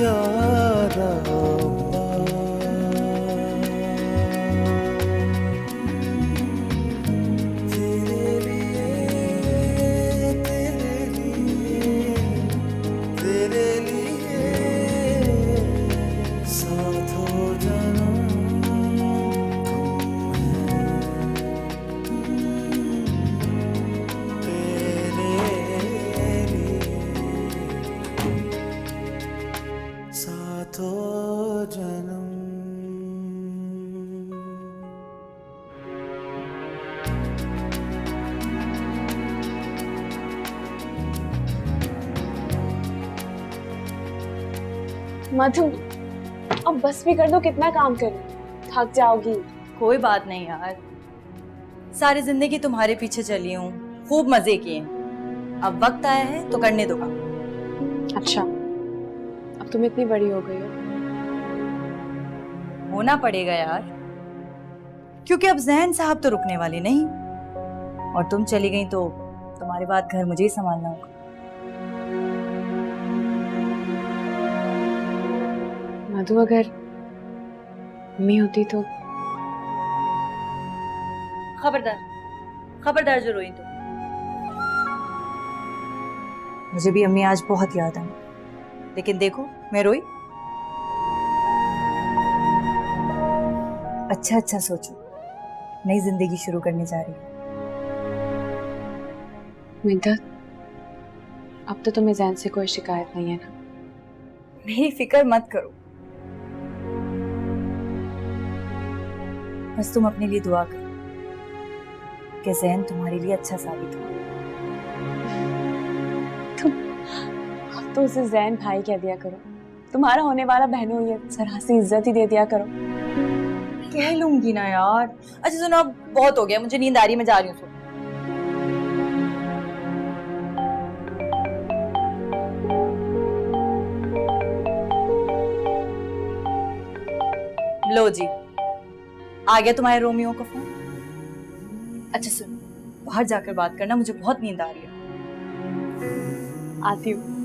यारा तेरे लिए साथ हो जाना तेरे लिए साथ हो जन्म। मधु, अब बस भी कर दो, कितना काम करूं, थक जाओगी। कोई बात नहीं यार, सारी जिंदगी तुम्हारे पीछे चली हूँ, खूब मजे किए हैं। अब वक्त आया है तो करने दो काम। अच्छा, अब तुम इतनी बड़ी हो गई हो। होना पड़ेगा यार, क्योंकि अब जहन साहब तो रुकने वाले नहीं, और तुम चली गई तो तुम्हारे बाद घर मुझे ही संभालना होगा। मधु, अगर मम्मी होती तो। खबरदार, खबरदार जो रोई तो। मुझे भी अम्मी आज बहुत याद आई, लेकिन देखो मैं रोई। अच्छा अच्छा सोचो, नई जिंदगी शुरू करने जा रही हूँ। मिद्दत, अब तो तुम्हें जैन से कोई शिकायत नहीं है ना? मेरी फिक्र मत करो, बस तुम अपने लिए दुआ करो कि जैन तुम्हारे लिए अच्छा साबित हो। अब तो उसे जैन भाई कह दिया करो, तुम्हारा होने वाला बहनों ये जरा सी इज्जत ही दे दिया करो। कह लूंगी ना यार। अच्छा सुनो, अब बहुत हो गया, मुझे नींद आ रही है, मैं जा रही हूँ। लो जी, आ गया तुम्हारे रोमियो का फोन। अच्छा सुनो, बाहर जाकर बात करना, मुझे बहुत नींद आ रही है। आती हूँ।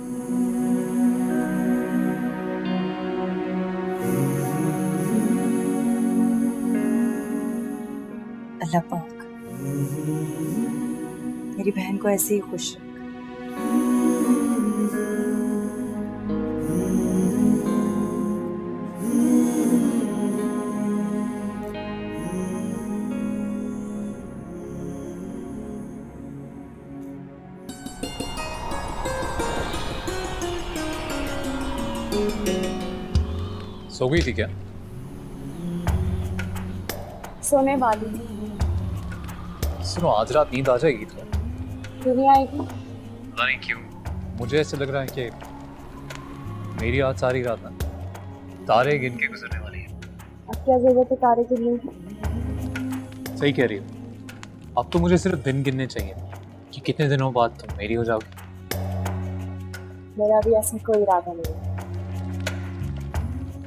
अल्लाह पाक मेरी बहन को ऐसे ही खुश रख। सो गई थी क्या? सोने वाली थी। सुनो, आज रात नींद आ जाएगी तो? क्यों नहीं आएगी? पता नहीं क्यों मुझे ऐसे लग रहा है कि मेरी आज सारी रात ना तारे गिन के गुजरने वाली है। अब क्या जरूरत है तारे के लिए? सही कह रही हो, अब तो मुझे सिर्फ दिन गिनने चाहिए कि कितने दिनों बाद तुम मेरी हो जाओगी। मेरा भी ऐसा कोई इरादा नहीं है।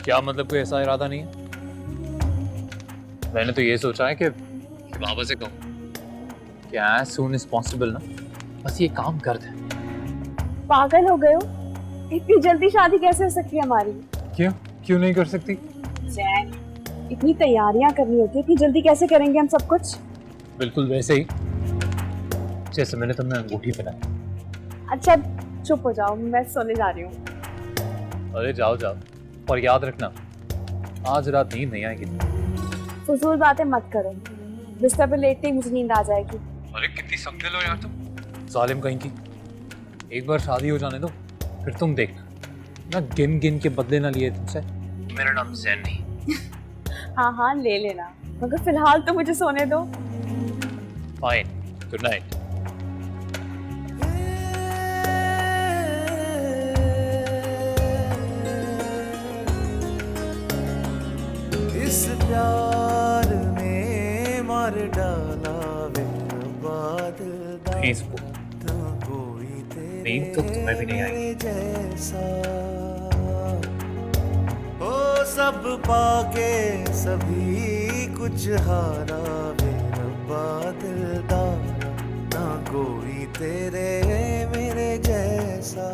क्या मतलब, कोई ऐसा इरादा नहीं है? मैंने तो ये सोचा है कि बाबा से कहूँ कि एज सून एज पॉसिबल ना बस ये काम कर दे। पागल हो गए हो? इतनी जल्दी शादी कैसे हो सकती है हमारी? क्यों क्यों नहीं कर सकती? जैन, इतनी तैयारियां करनी होती है, इतनी जल्दी कैसे करेंगे हम सब कुछ? बिल्कुल वैसे ही जैसे मैंने तुम्हें अंगूठी पहनाई। अच्छा चुप हो जाओ, मैं सोने जा रही हूँ। अरे जाओ जाओ, और याद रखना आज रात नींद नहीं आएगी। फजूल बातें मत करो, बिस्तर पे लेटते ही मुझे नींद आ जाएगी। अरे कितनी समझे लो यार तुम, जालिम कहीं की। एक बार शादी हो जाने दो, फिर तुम देखना ना गिन गिन के बदले ना लिए तुमसे। मेरा नाम जैन नहीं। हाँ हाँ ले लेना, मगर फिलहाल तो मुझे सोने दो। Fine, good night. इस प्यार ने मार डाला प्लीज नींद तो तुम्हें भी नहीं आई जैसा ओ सब पाके सभी कुछ हारा वे रब्बा दिलदार ना कोई तेरे मेरे जैसा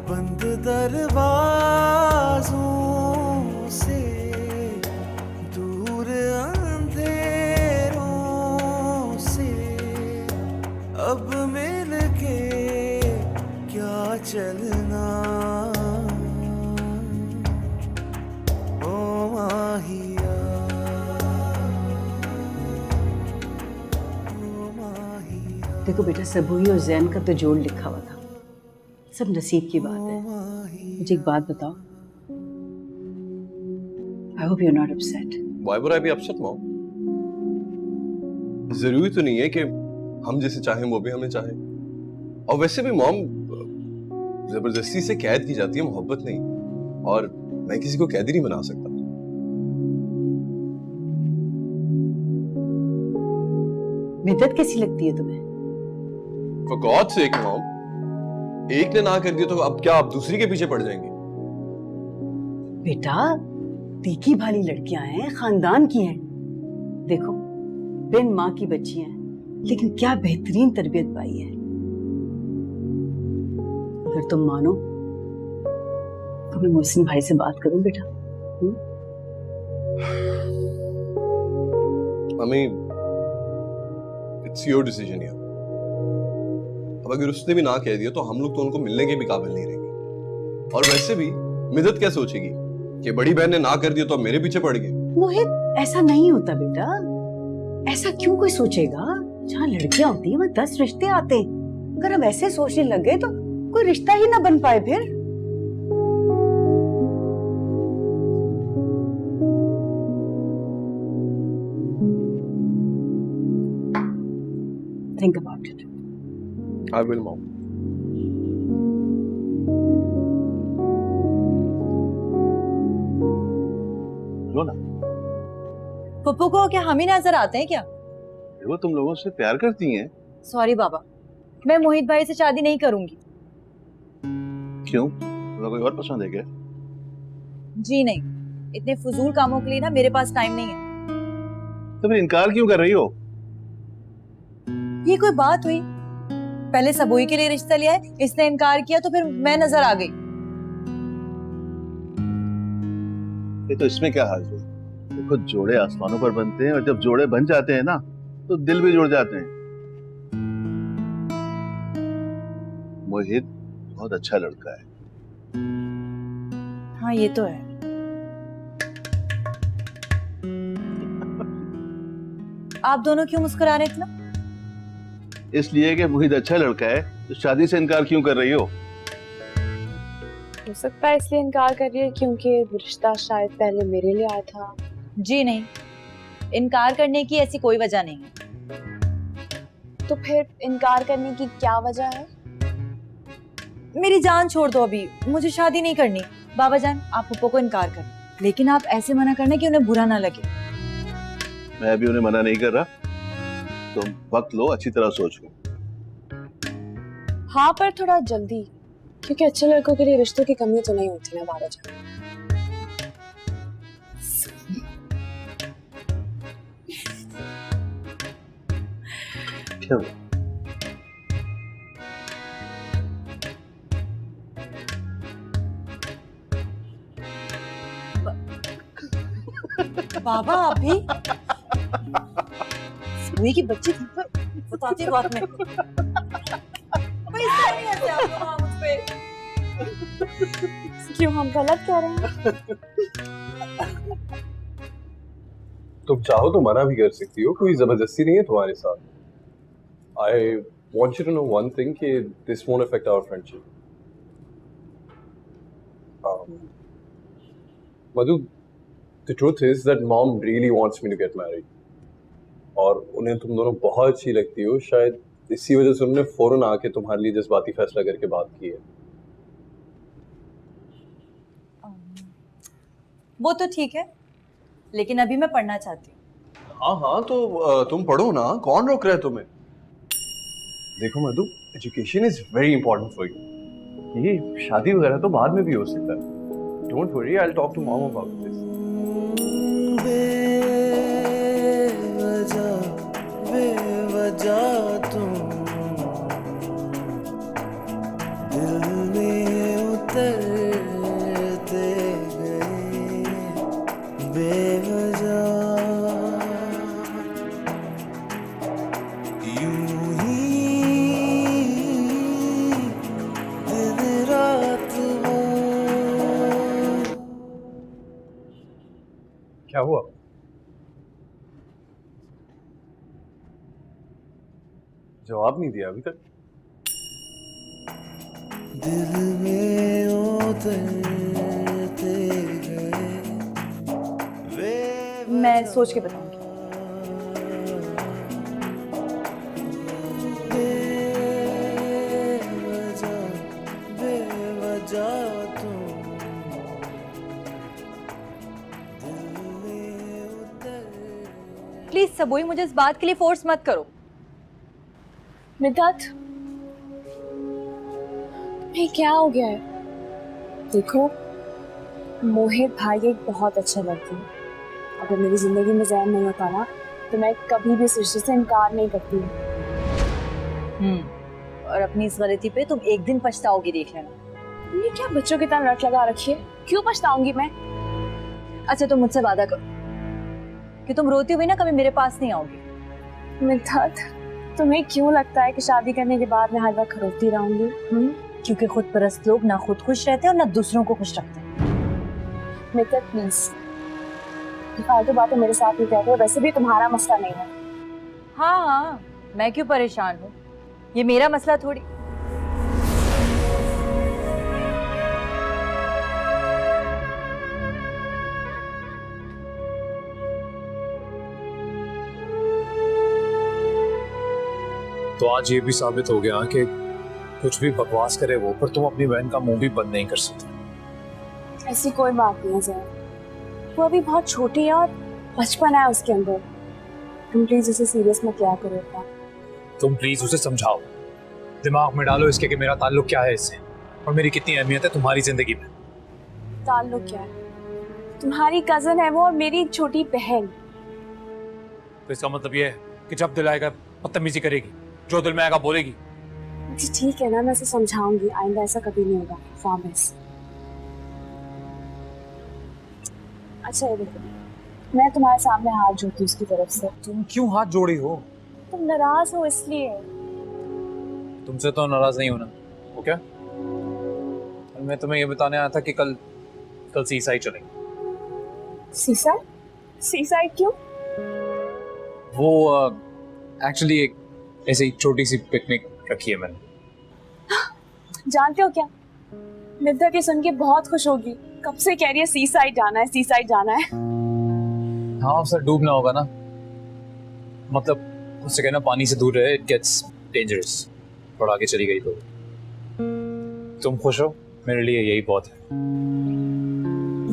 बंदे दरवाजों से दूर अंधेरों से अब मिल के क्या चलना ओ माहिया ओ माहिया देखो बेटा, सबूही और जैन का तो जोड़ लिखा हुआ था, सब नसीब की बात है। मुझे एक बात बताओ, I hope you are not upset. Why would I be upset, Mom? जरूरी तो नहीं है कि हम जैसे चाहें वो भी हमें चाहे। और वैसे भी मॉम, जबरदस्ती से कैद की जाती है मोहब्बत नहीं, और मैं किसी को कैदी नहीं बना सकता। मिद्दत कैसी लगती है तुम्हें? For God's sake, Mom, एक ने ना कर दिया तो अब क्या आप दूसरी के पीछे पड़ जाएंगे? बेटा, तीखी भाली लड़कियां हैं, खानदान की हैं। देखो, बिन माँ की बच्ची हैं, लेकिन क्या बेहतरीन तरबियत पाई है। अगर तुम मानो तो मैं मोहसिन भाई से बात करूं बेटा। Mummy, it's your decision here. अब अगर उसने भी ना कह दिया तो हम लोग तो उनको मिलने के भी काबिल नहीं रहेंगे। और वैसे भी मिदत क्या सोचेगी कि बड़ी बहन ने ना कर दिया तो अब मेरे पीछे पड़ गए। मोहित, ऐसा नहीं होता बेटा। ऐसा क्यों कोई सोचेगा? जहाँ लड़कियां होती हैं वहाँ 10 रिश्ते आते हैं। अगर हम ऐसे सोचने लग गए तो कोई रिश्ता ही ना बन पाए फिर। Think about it. I will, Mom. लो ना, पप्पू को क्या हम ही नजर आते हैं क्या? वो तुम लोगों से प्यार करती हैं। सॉरी बाबा, मैं मोहित भाई से शादी नहीं करूंगी। क्यों? तुम्हें कोई और पसंद है क्या? जी नहीं, इतने फजूल कामों के लिए ना मेरे पास टाइम नहीं है। तो फिर इनकार क्यों कर रही हो? ये कोई बात हुई? पहले सबोई के लिए रिश्ता लिया है, इसने इनकार किया तो फिर मैं नजर आ गई। ये तो इसमें क्या हाल है? देखो, जोड़े आसमानों पर बनते हैं और जब जोड़े बन जाते हैं ना तो दिल भी जुड़ जाते हैं। मोहित बहुत अच्छा लड़का है। हाँ ये तो है। आप दोनों क्यों मुस्कुरा रहे थे ना? इसलिए कि मोहित अच्छा लड़का है, तो शादी से इनकार क्यों कर रही हो? हो सकता है इसलिए इनकार कर रही है क्योंकि रिश्ता शायद पहले मेरे लिए आया था। जी नहीं, इनकार करने की ऐसी कोई वजह नहीं है। तो फिर इनकार करने की क्या वजह है? मेरी जान छोड़ दो, अभी मुझे शादी नहीं करनी। बाबा जान, आप पप्पो को इनकार करें, लेकिन आप ऐसे मना करना कि उन्हें बुरा ना लगे। मैं अभी उन्हें मना नहीं कर रहा, तुम वक्त लो, अच्छी तरह सोचो। हाँ, पर थोड़ा जल्दी, क्योंकि अच्छे लड़कों के लिए रिश्तों की कमी तो नहीं होती ना बाबा जान। क्यों? बाबा आप भी सुई की बच्ची थी, पर बताती हूँ बात में। नहीं हंसे आप लोग मुझ पे। क्यों, हम गलत कह रहे हैं? तुम चाहो तो मना भी कर सकती हो, कोई जबरदस्ती नहीं है तुम्हारे साथ। I want you to know one thing कि this won't affect our friendship. Madhu, the truth is that mom really wants me to get married. और उन्हें तुम दोनों बहुत अच्छी लगती हो, शायद इसी वजह से उन्होंने फौरन आके तुम्हारे लिए जज्बाती फैसला करके बात की है। वो तो ठीक है, लेकिन अभी मैं पढ़ना चाहती हूँ। हाँ हाँ, तो तुम पढ़ो ना, कौन रोक रहा है तुम्हें? देखो Madhu, education is very important for you. ये शादी वगैरह तो बाद में भी हो सकता है। Don't worry, I will talk to mom about this. बेवजह तुम दिल में उतर क्या हुआ? जवाब नहीं दिया अभी तक। दिल में उतरते गए मैं सोच के बताऊंगी। बेवजह तुम दिल में उतर प्लीज सबोई, मुझे इस बात के लिए फोर्स मत करो। मिद्दत, ये क्या हो गया है? देखो, मोहित भाई एक बहुत अच्छा लड़की है। अगर मेरी जिंदगी में जैन नहीं होता ना, तो मैं कभी भी इस रिश्ते से इनकार नहीं करती हूँ। और अपनी इस गलती पे तुम एक दिन पछताओगी, देख लेना। ये क्या बच्चों की तरह रट लगा रखी है? क्यों पछताऊंगी मैं? अच्छा, तुम मुझसे वादा करो कि तुम रोती हुई ना कभी मेरे पास नहीं आओगी। मिद्दत, तुम्हें क्यों लगता है कि शादी करने के बाद मैं हर वक्त रोती रहूंगी? क्योंकि खुद परस्त लोग ना खुद खुश रहते और ना दूसरों को खुश रखते। मिद्दत प्लीज, फालतू बातें मेरे साथ नहीं कहते हो। वैसे भी तुम्हारा मसला नहीं है। हाँ हाँ, मैं क्यों परेशान हूँ? ये मेरा मसला थोड़ी। तो आज ये भी साबित हो गया कि कुछ भी बकवास करे वो, पर तुम अपनी बहन का मुंह भी बंद नहीं कर सकते। ऐसी कोई बात नहीं है जैन। वो अभी बहुत छोटी है और बचपन है उसके अंदर। तुम प्लीज उसे सीरियस मत लिया करो इतना। तुम प्लीज उसे समझाओ, दिमाग में डालो इसके कि मेरा ताल्लुक क्या है इससे और मेरी कितनी अहमियत है तुम्हारी जिंदगी में। ताल्लुक क्या है? तुम्हारी कजन है वो और मेरी छोटी बहन। तो इसका मतलब ये है कि जब दिल आएगा बदतमीजी करेगी, जो दिल में आएगा बोलेगी। जी ठीक है ना, मैं उसे समझाऊंगी। आइंदा ऐसा कभी नहीं होगा, प्रॉमिस। अच्छा ये देखो, मैं तुम्हारे सामने हाथ जोड़ती हूँ उसकी तरफ से। तुम क्यों हाथ जोड़ी हो? तुम नाराज हो इसलिए। तुमसे तो नाराज नहीं होना, वो क्या? और मैं तुम्हें ये बताने आया था कि कल सीसाइड चलेंगे। सीसाइड? सीसाइड क्यों? वो एक्चुअली एक ऐसे ही छोटी सी पिकनिक रखी है मैंने। जानते हो क्या, मिद्दत ये सुन के बहुत खुश होगी। कब से कह रही है सी साइड जाना है, सी साइड जाना है। हाँ, उससे डूबना होगा ना, मतलब उससे कहना पानी से दूर रहे, इट गेट्स डेंजरस। थोड़ा आगे चली गई तो तुम खुश हो, मेरे लिए यही बहुत है।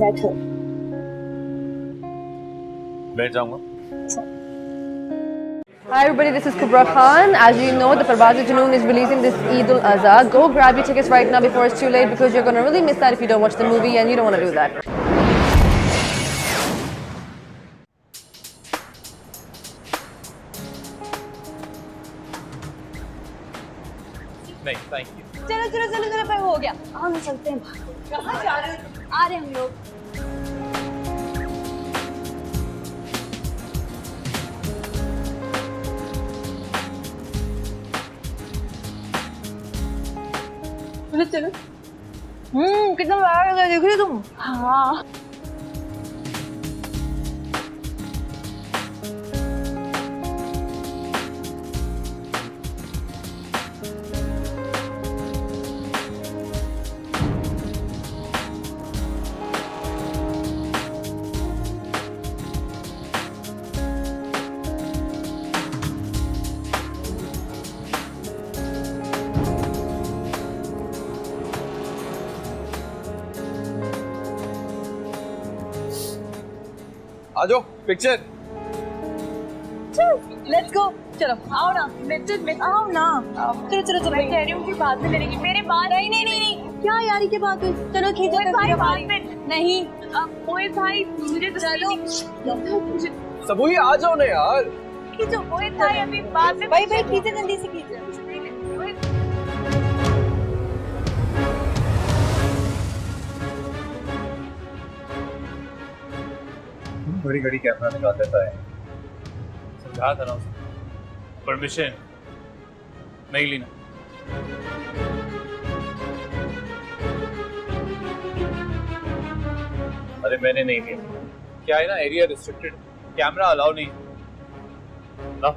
बैठो। बैठ जाऊंगा। Hi everybody, this is Kubra Khan. As you know, the Parvaz Junoon is releasing this Eid al-Azha. Go grab your tickets right now before it's too late, because you're going to really miss that if you don't watch the movie, and you don't want to do that. नहीं, thank you. चलो चलो चलो चलो, पर हो गया। हम चलते हैं। कहाँ जा रहे हो? आ रहे हैं हम लोग। चलो चलो। कितना बड़ा लग रहा है, देख रही हो तुम? हाँ। आ जाओ पिक्चर। Let's go. चलो आओ ना, मित्र आओ ना। चलो चलो चलो। मैं कह रही हूँ कि बाद में करेंगे। मेरे बात नहीं नहीं नहीं, क्या यारी के बात हुई? चलो खींचो भाई, बाद में नहीं। मोहित भाई मुझे तो चलो सबूही आ जाओ ना यार। खींचो मोहित भाई, अभी बाद में। भाई भाई खींचे, जल्दी से खींचे। घड़ी घड़ी कैमरा निकाल देता है। समझा था ना उसे, परमिशन नहीं लेना। अरे मैंने नहीं लिया, क्या है ना, एरिया रिस्ट्रिक्टेड, कैमरा अलाउ नहीं ना।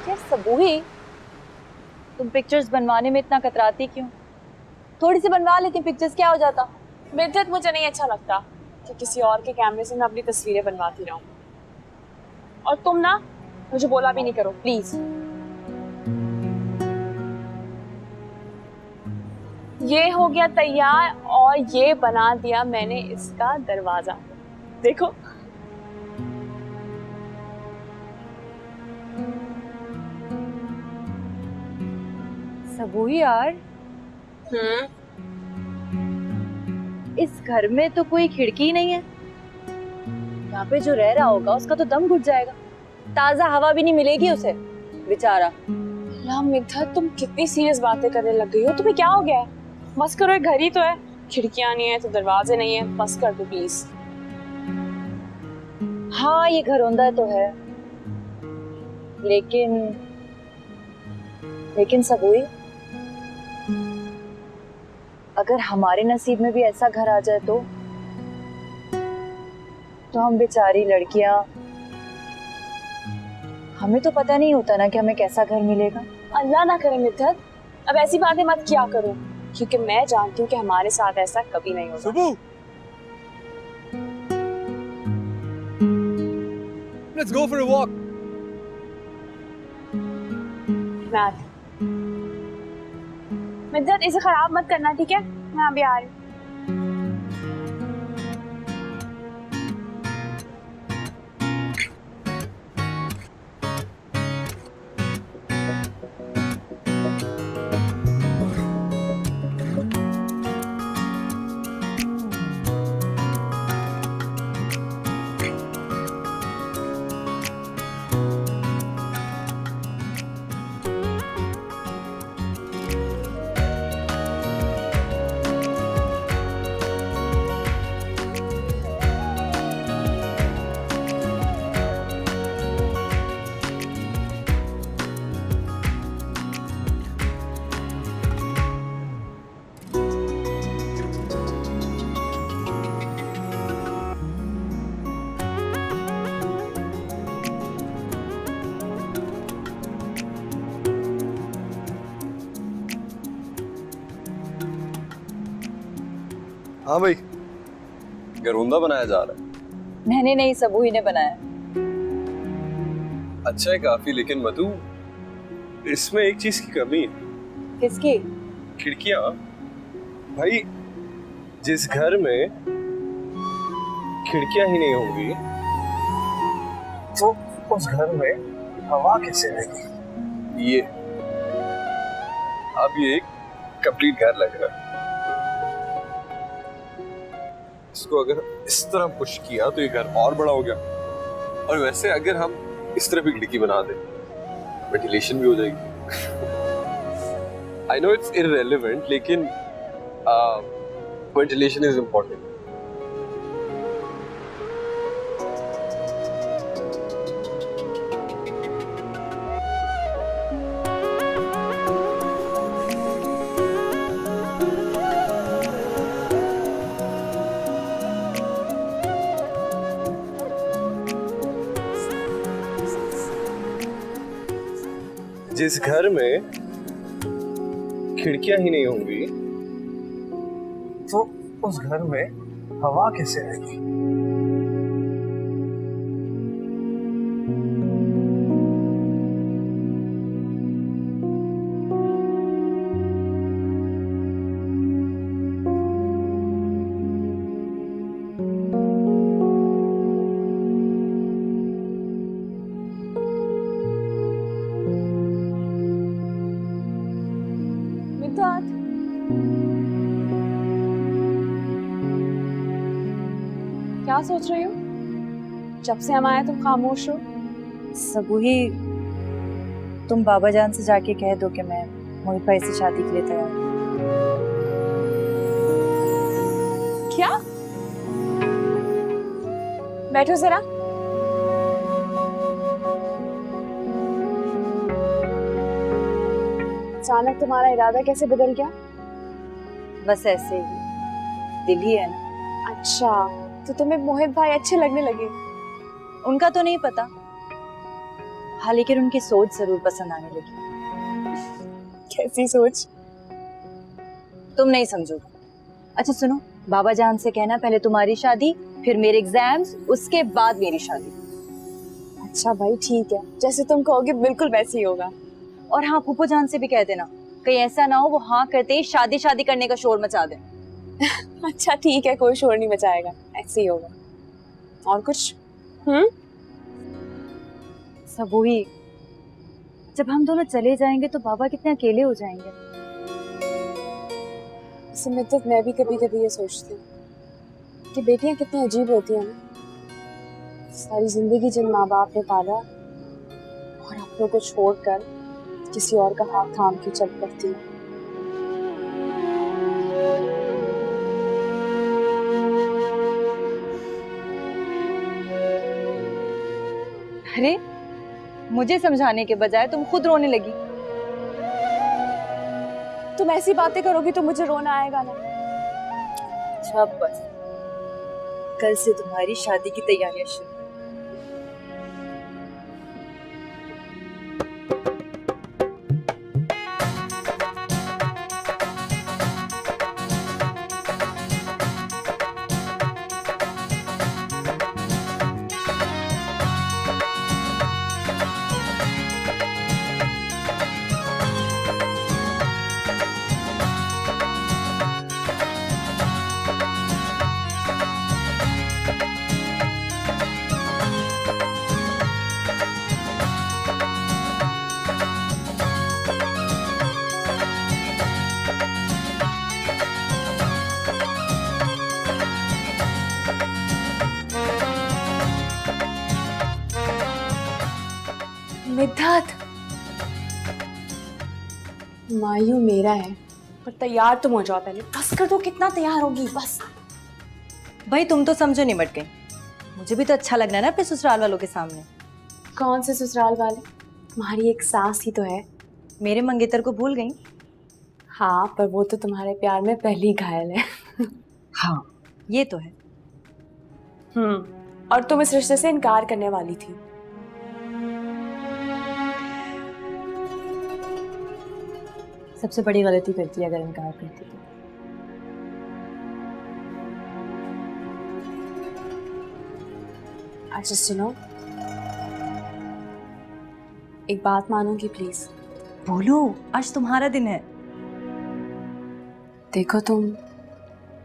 यार सबूही, तुम पिक्चर्स बनवाने में इतना कतराती क्यों? थोड़ी सी बनवा लेती पिक्चर्स, क्या हो जाता? मिद्दत मुझे नहीं अच्छा लगता कि किसी और के कैमरे से मैं अपनी तस्वीरें बनवाती रहूं। और तुम ना मुझे बोला भी नहीं करो प्लीज। ये हो गया तैयार और ये बना दिया मैंने इसका दरवाजा। देखो सबूही यार, इस घर में तो कोई खिड़की ही नहीं है। यहाँ पे जो रह रहा होगा उसका तो दम घुट जाएगा, ताजा हवा भी नहीं मिलेगी उसे बेचारा। अल्लाह मिद्दत, तुम कितनी सीरियस बातें करने लग गई हो। तुम्हें क्या हो गया है? बस करो, एक घर ही तो है, खिड़कियां नहीं है तो दरवाजे नहीं है, बस कर दो प्लीज। हाँ ये घर औंधा तो है, लेकिन सबूही, अगर हमारे नसीब में भी ऐसा घर आ जाए तो हम बेचारी लड़कियां, हमें तो पता नहीं होता ना कि हमें कैसा घर मिलेगा। अल्लाह ना करे मिद्दत, अब ऐसी बातें मत किया करो, क्योंकि मैं जानती हूँ कि हमारे साथ ऐसा कभी नहीं होगा। सुबह, let's go for a walk. मिद्दत, इसे खराब मत करना, ठीक है? मैं अभी आ रही हूँ। हाँ भाई, घरौंदा बनाया जा रहा है। मैंने नहीं, सबूही ने बनाया। अच्छा है काफी, लेकिन मधु इसमें एक चीज की कमी है। किसकी? खिड़कियां। भाई जिस घर में खिड़कियां ही नहीं होंगी तो उस घर में हवा कैसे रहेगी? ये अब ये एक कंप्लीट घर लग रहा है। इसको अगर इस तरह पुश किया तो ये घर और बड़ा हो गया, और वैसे अगर हम इस तरह भी खिड़की बना दें, वेंटिलेशन भी हो जाएगी। आई नो इट्स इररिलेवेंट, लेकिन वेंटिलेशन इज इम्पोर्टेंट। जिस घर में खिड़कियां ही नहीं होंगी तो उस घर में हवा कैसे आएगी? क्या सोच रही हो? जब से हम आए तुम खामोश हो। सबूही, तुम बाबा जान से जाके कह दो कि मैं मोहित भाई से शादी के लिए तैयार हूँ। क्या? बैठो जरा। अचानक तुम्हारा इरादा कैसे बदल गया? बस ऐसे ही, दिल ही है ना। अच्छा, तो तुम्हें मोहित भाई अच्छे लगने लगे? उनका तो नहीं पता, हाँ लेकिन उनकी सोच जरूर पसंद आने लगी। कैसी सोच? तुम नहीं समझोगे। अच्छा सुनो, बाबा जान से कहना पहले तुम्हारी शादी, फिर मेरे एग्जाम्स, उसके बाद मेरी शादी। अच्छा भाई ठीक है, जैसे तुम कहोगे बिल्कुल वैसे ही होगा। और हाँ, फूफो जान से भी कह देना, कहीं ऐसा ना हो वो हाँ करते ही शादी शादी करने का शोर मचा दे। अच्छा ठीक है, कोई शोर नहीं मचाएगा, ऐसे ही होगा। और कुछ? सबूही, जब हम दोनों चले जाएंगे तो बाबा कितने अकेले हो जाएंगे। मिद्दत, मैं भी कभी कभी ये सोचती हूँ कि बेटियां कितनी अजीब होती हैं ना। सारी जिंदगी जिन माँ बाप ने पाला और अपनों को छोड़कर किसी और का हाथ थाम के चल पड़ती है। अरे मुझे समझाने के बजाय तुम खुद रोने लगी। तुम ऐसी बातें करोगी तो मुझे रोना आएगा ना। अच्छा बस, कल से तुम्हारी शादी की तैयारियां शुरू। मिद्दत, मायू मेरा है, पर तैयार तुम हो जाओ पहले। बस कर दो, कितना तैयार होगी बस। भाई तुम तो समझो निमट गई, मुझे भी तो अच्छा लगना है ना अपने ससुराल वालों के सामने। कौन से ससुराल वाले? तुम्हारी एक सास ही तो है। मेरे मंगेतर को भूल गई? हाँ, पर वो तो तुम्हारे प्यार में पहले ही घायल है। हाँ ये तो है। और तुम इस रिश्ते से इनकार करने वाली थी। सबसे बड़ी गलती करती है अगर इनकार करती है। अच्छा सुनो, एक बात मानोगी प्लीज? बोलो, आज तुम्हारा दिन है। देखो तुम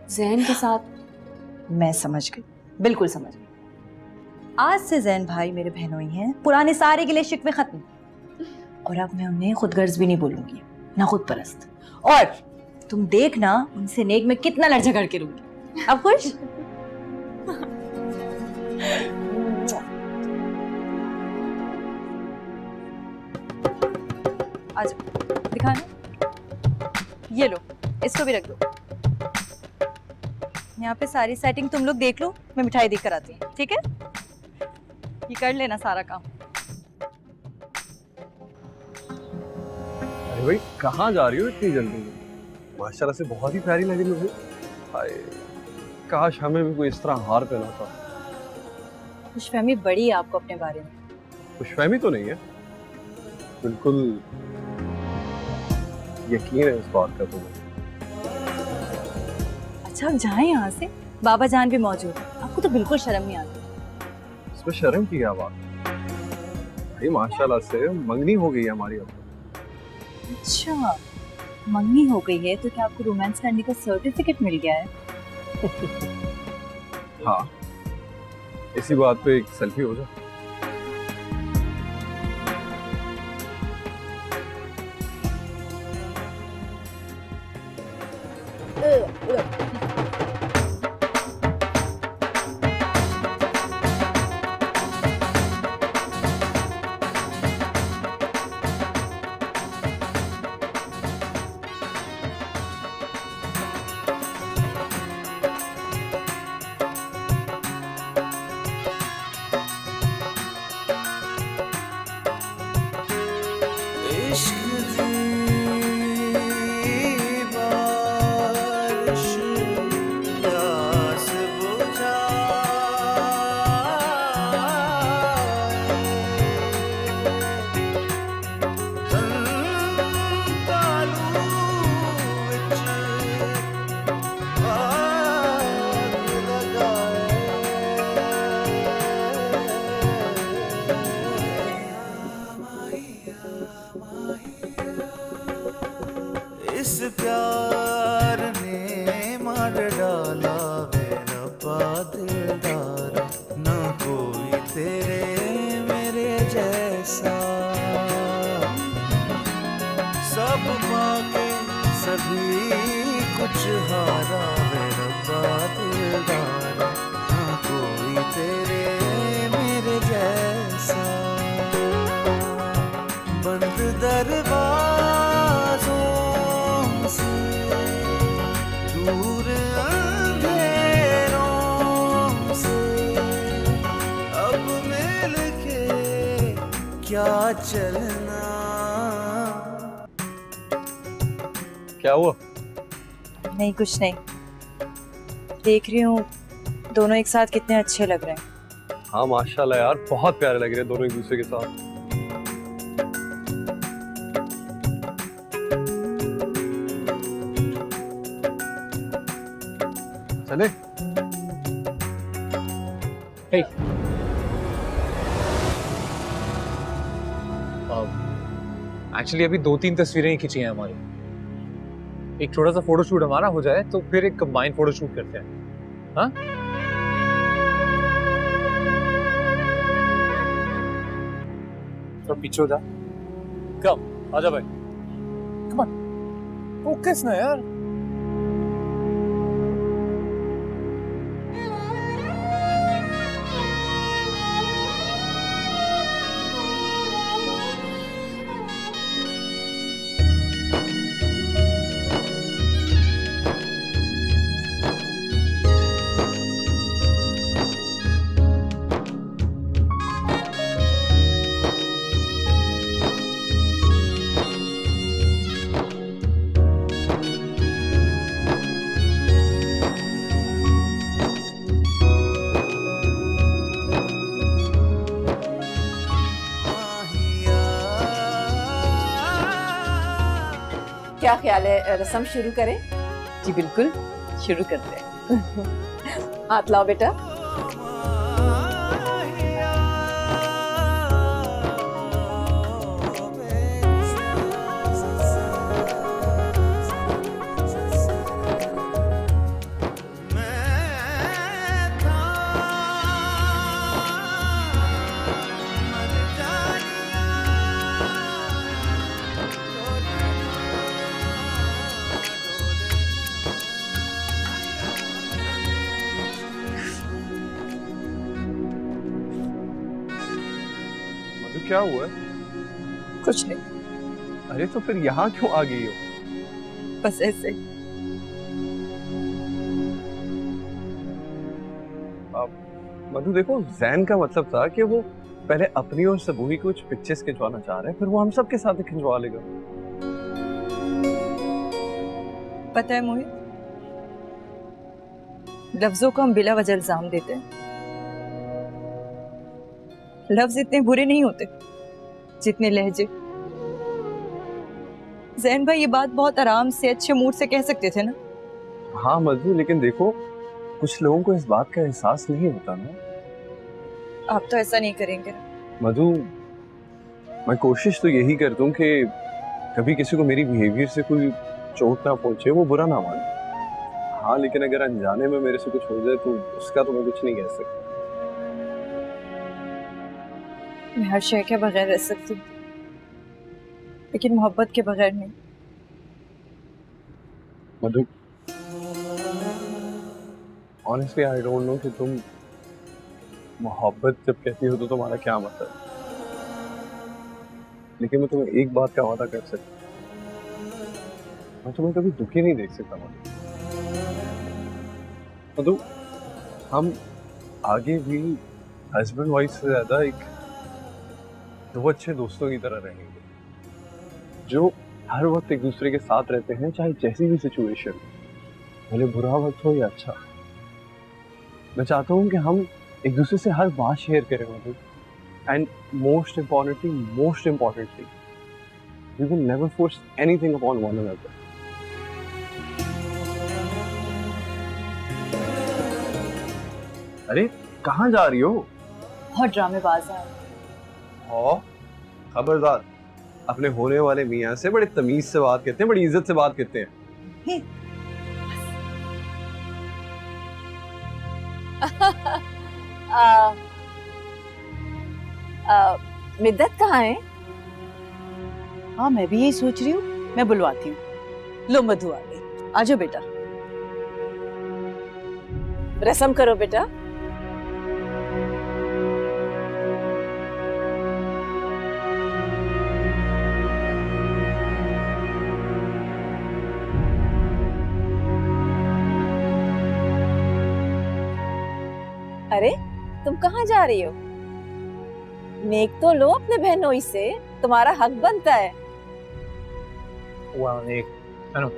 जैन के साथ। मैं समझ गई, बिल्कुल समझ गई। आज से जैन भाई मेरे बहनों ही हैं, पुराने सारे गिले शिकवे खत्म। और अब मैं उन्हें खुदगर्ज भी नहीं बोलूंगी, ना खुद परस्त। और तुम देखना उनसे नेक में कितना लड़ झगड़ के रहूंगी। अब खुश? आज दिखाना, ये लो, इसको भी रख दो। यहाँ पे सारी सेटिंग तुम लोग देख लो, मैं मिठाई देकर आती हूँ, ठीक है? ये कर लेना सारा काम। अरे भाई कहाँ जा रही हो इतनी जल्दी? माशाल्लाह से बहुत ही प्यारी लगी मुझे। हाय, काश हमें भी कोई इस तरह हार पहना था। खुशफहमी बड़ी है आपको अपने बारे में। खुशफहमी तो नहीं है, बिल्कुल यकीन है इस बात का तुम्हें। अच्छा अब जाए यहाँ से, बाबा जान भी मौजूद है, आपको तो बिल्कुल शर्म नहीं आती। इसमें शर्म की क्या बात? भाई माशाल्लाह से मंगनी हो गई है हमारी अब। अच्छा मंगनी हो गई है तो क्या आपको रोमांस करने का सर्टिफिकेट मिल गया है? हाँ, इसी बात पे एक सेल्फी हो जाए। रंग डाला वे रब्बा दिलदारा, ना कोई तेरे मेरे जैसा। सब पाके सभी कुछ हारा वे रब्बा दिलदारा, ना कोई तेरे मेरे जैसा। बंद दरवाजों से दूर अंधेरों से अब मिल के क्या चलना। क्या हुआ? नहीं कुछ नहीं, देख रही हूँ दोनों एक साथ कितने अच्छे लग रहे हैं। हाँ माशाल्लाह यार, बहुत प्यारे लग रहे हैं दोनों एक दूसरे के साथ। चले? Hey. एक्चुअली अभी 2-3 तस्वीरें ही खींची हैं हमारी। एक छोटा सा फोटोशूट हमारा हो जाए तो फिर एक कंबाइंड फोटोशूट करते हैं। हाँ? तो पीछे हो जा। कम आजा भाई। Come on. फोकस ना यार। क्या ख्याल है, रस्म शुरू करें? जी बिल्कुल, शुरू करते हैं। हाथ लाओ बेटा। क्या हुआ? कुछ नहीं। अरे तो फिर यहाँ क्यों आ गई हो? बस ऐसे। मधु देखो, जैन का मतलब था कि वो पहले अपनी और सबूही कुछ पिक्चर्स खिंचवाना चाह रहे हैं, फिर वो हम सब के साथ खिंचवा लेगा। पता है मोहित, लफ्जों को हम बिला वजह इल्जाम देते हैं। लफ्ज इतने बुरे नहीं होते जितने लहजे। जैन भाई ये बात बहुत आराम से अच्छे मूड से कह सकते थे ना। हाँ मधु, लेकिन देखो कुछ लोगों को इस बात का एहसास नहीं होता ना। आप तो ऐसा नहीं करेंगे मधु, मैं कोशिश तो यही करता हूँ कि कभी किसी को मेरी बिहेवियर से कोई चोट ना पहुंचे, वो बुरा ना माने। हाँ लेकिन अगर अनजाने में मेरे से कुछ हो जाए तो उसका तो मैं कुछ नहीं कह सकता। मैं हर शय के बगैर रह सकती हूँ, लेकिन मोहब्बत के बगैर नहीं। मधु, ऑनेस्टली आई डोंट नो कि तुम मोहब्बत जब कहती हो तो तुम्हारा क्या मतलब है, लेकिन मैं तुम्हें एक बात का वादा कर सकता हूँ, मैं तुम्हें कभी दुखी नहीं देख सकता। मधु, हम आगे भी हस्बैंड वाइफ से ज्यादा एक दो अच्छे दोस्तों की तरह रहेंगे, जो हर वक्त एक दूसरे के साथ रहते हैं, चाहे जैसी भी सिचुएशन, भले बुरा वक्त हो या अच्छा। मैं चाहता हूँ कि हम एक दूसरे से हर बात शेयर करें Madhu, and most importantly we will never force anything upon one another. अरे कहाँ जा रही हो? बहुत ड्रामेबाज है। खबरदार, अपने होने वाले मियाँ से बड़े तमीज से बात करते हैं, बड़ी इज्जत से बात करते हैं। मिद्दत कहाँ है? हाँ मैं भी यही सोच रही हूँ, मैं बुलवाती हूँ। लो मधु आ गई, आ जाओ बेटा। रस्म करो बेटा। अरे तुम कहाँ जा रही हो? नेक तो लो अपने बहनोई से, तुम्हारा हक बनता है। Well, एक I know.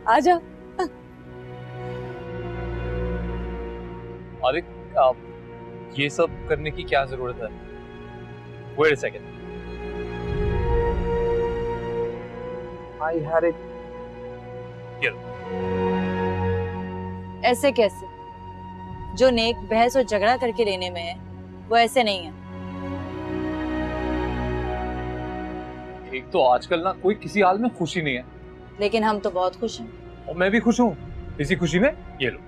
आ जाओ। अरे ये सब करने की क्या जरूरत है? Wait a second. I had it. ऐसे कैसे? जो नेक बहस और झगड़ा करके लेने में है वो ऐसे नहीं है। एक तो आजकल ना कोई किसी हाल में खुशी नहीं है, लेकिन हम तो बहुत खुश हैं। और मैं भी खुश हूँ। इसी खुशी में ये लो,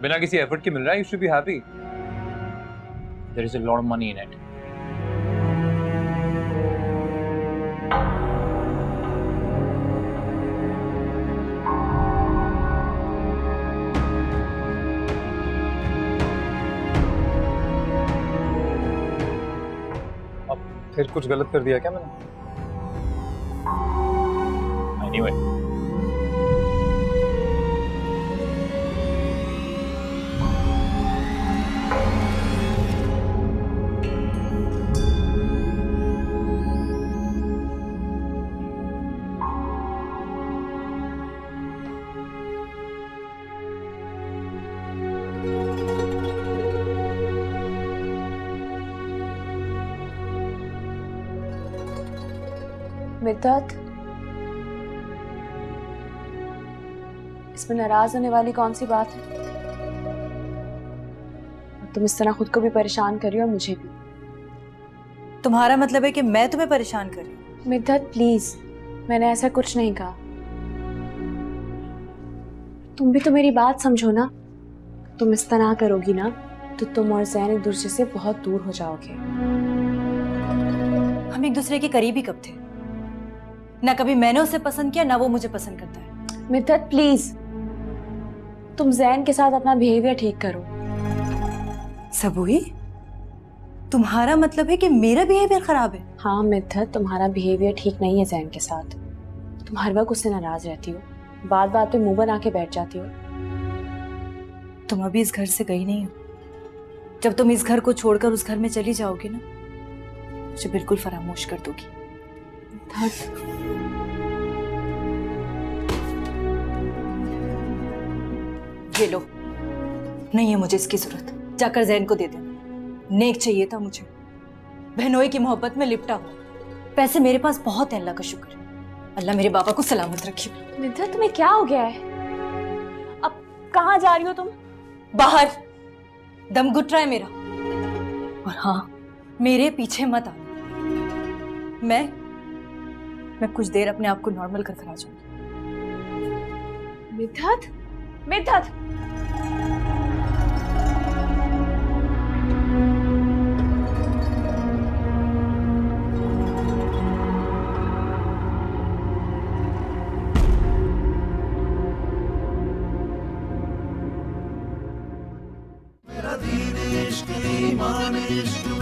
बिना किसी एफर्ट के मिल रहा है। You should be happy. There is a lot of money in it. अब फिर कुछ गलत कर दिया क्या मैंने? Anyway. मिद्दत, इसमें नाराज होने वाली कौन सी बात है? तुम इस तरह खुद को भी परेशान कर रही हो और मुझे भी। तुम्हारा मतलब है कि मैं तुम्हें परेशान कर रही हूँ? मिद्दत प्लीज, मैंने ऐसा कुछ नहीं कहा। तुम भी तो मेरी बात समझो ना। तुम इस तरह करोगी ना तो तुम और ज़ैन एक दूसरे से बहुत दूर हो जाओगे। हम एक दूसरे के करीबी कब थे? ना कभी मैंने उसे पसंद किया, ना वो मुझे पसंद करता है। मिद्दत प्लीज, तुम ज़ैन के साथ अपना बिहेवियर ठीक करो। सबूही, तुम्हारा मतलब है कि मेरा बिहेवियर खराब है? हाँ मिद्दत, तुम्हारा बिहेवियर ठीक नहीं है ज़ैन के साथ। तुम हर वक्त उससे नाराज रहती हो, बात बात पे मुंह बना के बैठ जाती हो। तुम अभी इस घर से गई नहीं हो। जब तुम इस घर को छोड़कर उस घर में चली जाओगी ना, मुझे बिल्कुल फरामोश कर दोगी। ये लो, नहीं है मुझे इसकी जरूरत। जाकर ज़ैन को दे देना। नेक चाहिए था मुझे, बहनोई की मोहब्बत में लिपटा हुआ। पैसे मेरे पास बहुत है, अल्लाह का शुक्र है। अल्लाह मेरे बाबा को सलामत रखिए। मिद्दत तुम्हें क्या हो गया है? अब कहाँ जा रही हो तुम? बाहर, दम घुट रहा है मेरा। और हाँ, मेरे पीछे मत आना। मैं कुछ देर अपने आप को नॉर्मल कर आ जाऊंगी। मिद्दत, मिद्दत, मेरा दीन इश्क ईमान इश्क